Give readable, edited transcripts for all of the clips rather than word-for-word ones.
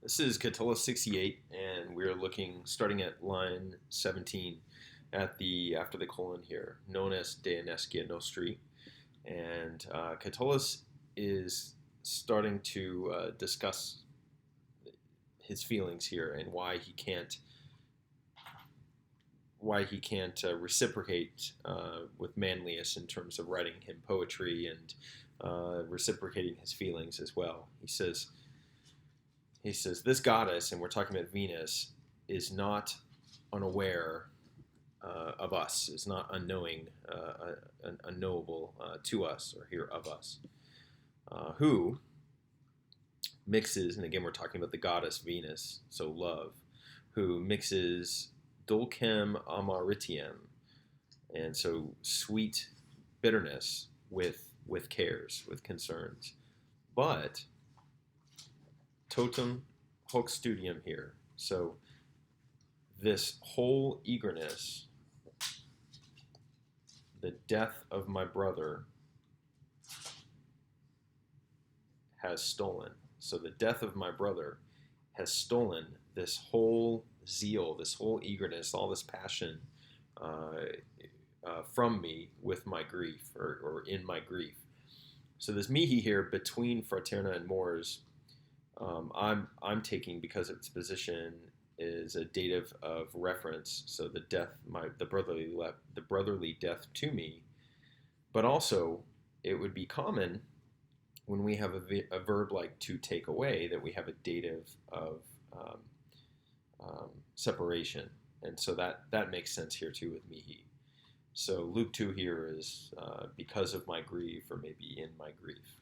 This is Catullus 68, and we're looking, starting at line 17, at the after the colon here, known as De Inescia Nostri. And Catullus is starting to discuss his feelings here and why he can't reciprocate with Manlius in terms of writing him poetry and reciprocating his feelings as well. He says, this goddess, and we're talking about Venus, is not unaware of us, is not unknowing, unknowable to us, or here of us, who mixes, and again we're talking about the goddess Venus, so love, who mixes dulcem amaritium, and so sweet bitterness with cares, with concerns, but totum hoc studium here. So this whole eagerness, the death of my brother has stolen. So the death of my brother has stolen this whole zeal, this whole eagerness, all this passion from me with my grief, or in my grief. So this mihi here between fraterna and mors, I'm taking, because its position is a dative of reference, so the death, the brotherly death to me, but also it would be common when we have a verb like to take away, that we have a dative of separation, and so that makes sense here too with mihi. So Luke 2 here is because of my grief, or maybe in my grief,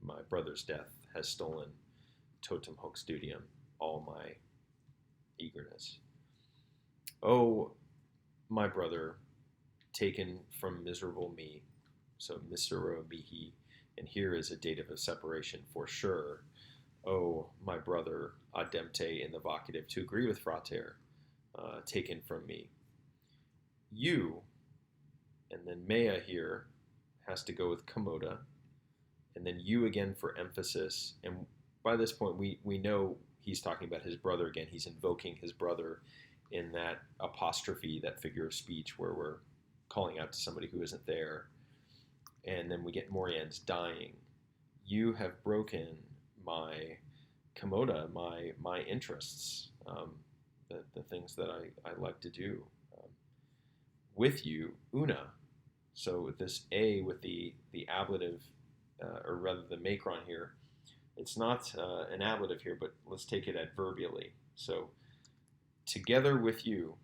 my brother's death has stolen totum hoc studium, all my eagerness. Oh, my brother, taken from miserable me, so misero mihi, and here is a dative of separation for sure. Oh, my brother, adempte in the vocative, to agree with frater, taken from me. You, and then mea here has to go with commoda, and then you again for emphasis, and by this point, we know he's talking about his brother again. He's invoking his brother in that apostrophe, that figure of speech where we're calling out to somebody who isn't there. And then we get Morian's dying. You have broken my commoda, my interests, the things that I like to do. With you, una. So this A with the ablative, or rather the macron here, it's not an ablative here, but let's take it adverbially. So, together with you,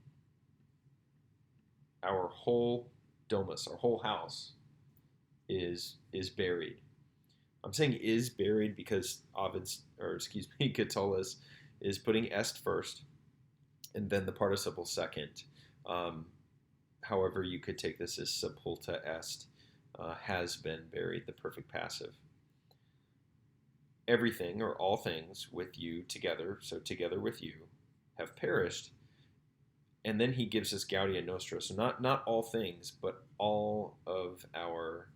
our whole domus, our whole house, is buried. I'm saying is buried because Catullus is putting est first, and then the participle second. However, you could take this as sepulta est, has been buried, the perfect passive. Everything, or all things, with you together, so together with you, have perished. And then he gives us Gaudia Nostra. So not all things, but all of our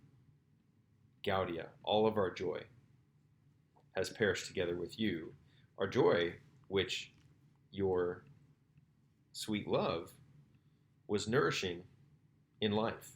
Gaudia, all of our joy, has perished together with you. Our joy, which your sweet love was nourishing in life.